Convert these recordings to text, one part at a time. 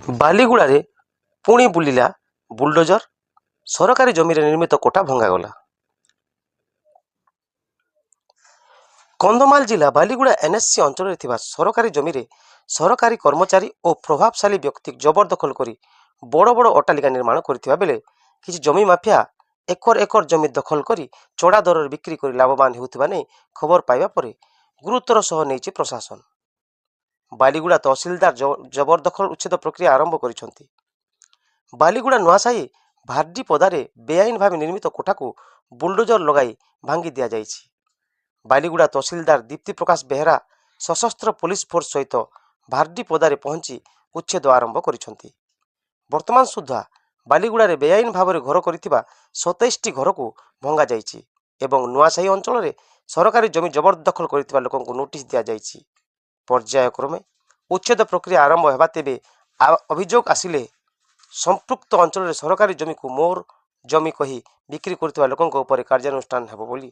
ବାଲିଗୁଡ଼ାରେ ପୁଣି ବୁଲିଲା ବୁଲଡୋଜର, ସରକାରୀ ଜମିରେ ନିର୍ମିତ କୋଠା ଭଙ୍ଗାଗଲା। କନ୍ଧମାଳ ଜିଲ୍ଲା ବାଲିଗୁଡ଼ା ଏନ୍ଏସ୍ସି ଅଞ୍ଚଳରେ ଥିବା ସରକାରୀ ଜମିରେ ସରକାରୀ କର୍ମଚାରୀ ଓ ପ୍ରଭାବଶାଳୀ ବ୍ୟକ୍ତି ଜବରଦଖଲ କରି ବଡ଼ ବଡ଼ ଅଟ୍ଟାଳିକା ନିର୍ମାଣ କରିଥିବା ବେଳେ କିଛି ଜମି ମାଫିଆ ଏକର ଏକର ଜମି ଦଖଲ କରି ଚଢ଼ା ଦରରେ ବିକ୍ରି କରି ଲାଭବାନ ହେଉଥିବା ନେଇ ଖବର ପାଇବା ପରେ ଗୁରୁତ୍ୱର ସହ ନେଇଛି ପ୍ରଶାସନ। ବାଲିଗୁଡ଼ା ତହସିଲଦାର ଜବରଦଖଲ ଉଚ୍ଛେଦ ପ୍ରକ୍ରିୟା ଆରମ୍ଭ କରିଛନ୍ତି। ବାଲିଗୁଡ଼ା ନୂଆସାହି ଭାର୍ଡିପଦାରେ ବେଆଇନ ଭାବେ ନିର୍ମିତ କୋଠାକୁ ବୁଲଡୋଜର ଲଗାଇ ଭାଙ୍ଗି ଦିଆଯାଇଛି। ବାଲିଗୁଡ଼ା ତହସିଲଦାର ଦୀପ୍ତି ପ୍ରକାଶ ବେହେରା ସଶସ୍ତ୍ର ପୋଲିସ ଫୋର୍ସ ସହିତ ଭାର୍ଡିପଦାରେ ପହଞ୍ଚି ଉଚ୍ଛେଦ ଆରମ୍ଭ କରିଛନ୍ତି। ବର୍ତ୍ତମାନ ସୁଦ୍ଧା ବାଲିଗୁଡ଼ାରେ ବେଆଇନ ଭାବରେ ଘର କରିଥିବା 27ଟି ଘରକୁ ଭଙ୍ଗାଯାଇଛି ଏବଂ ନୂଆସାହି ଅଞ୍ଚଳରେ ସରକାରୀ ଜମି ଜବରଦଖଲ କରିଥିବା ଲୋକଙ୍କୁ ନୋଟିସ୍ ଦିଆଯାଇଛି। ପର୍ଯ୍ୟାୟକ୍ରମେ ଉଚ୍ଛେଦ ପ୍ରକ୍ରିୟା ଆରମ୍ଭ ହେବା, ତେବେ ଅଭିଯୋଗ ଆସିଲେ ସମ୍ପୃକ୍ତ ଅଞ୍ଚଳରେ ସରକାରୀ ଜମିକୁ ମୋର ଜମି କହି ବିକ୍ରି କରୁଥିବା ଲୋକଙ୍କ ଉପରେ କାର୍ଯ୍ୟାନୁଷ୍ଠାନ ହେବ ବୋଲି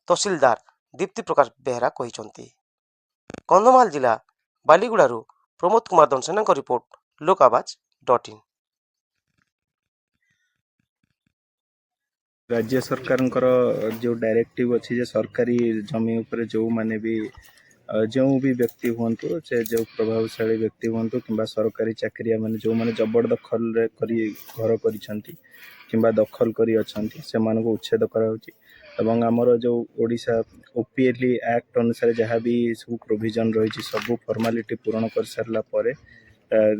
ତହସିଲଦାର ଦୀପ୍ତି ପ୍ରକାଶ ବେହେରା କହିଛନ୍ତି। କନ୍ଧମାଳ ଜିଲ୍ଲା ବାଲିଗୁଡ଼ାରୁ ପ୍ରମୋଦ କୁମାର ଦନସେନାଙ୍କ ରିପୋର୍ଟ, लोकआवाज.in। राज्य सरकारଙ୍କର जो डायरेक्टिव अच्छी जे सरकारी जमी उपरे जो माने भी जो भी व्यक्ति हुंतु से जो प्रभावशाली व्यक्ति हुंतु किंबा सरकारी चाकरिया माने जो माने जबरदखल रे करी घर करिसंती किंबा दखल करी अछंती से मानको उच्छेद कराउची एवं हमर जो ओडिशा ओपीएलई एक्ट अनुसार जहाँ भी सब प्रोविजन रही सब फॉर्मालिटी पूर्ण कर सारला परे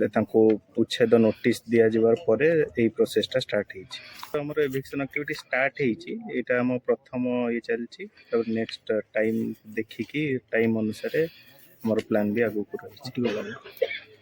तांको उच्छेद नोटिस दिया जिबार परे एई प्रोसेसटा स्टार्ट हेछि। तो हमर एविक्शन एक्टिविटी स्टार्ट हेछि, एटा हम प्रथम ये चलछि। तब नेक्स्ट टाइम देखिकी टाइम अनुसार हमर प्लान भी आगु को रही।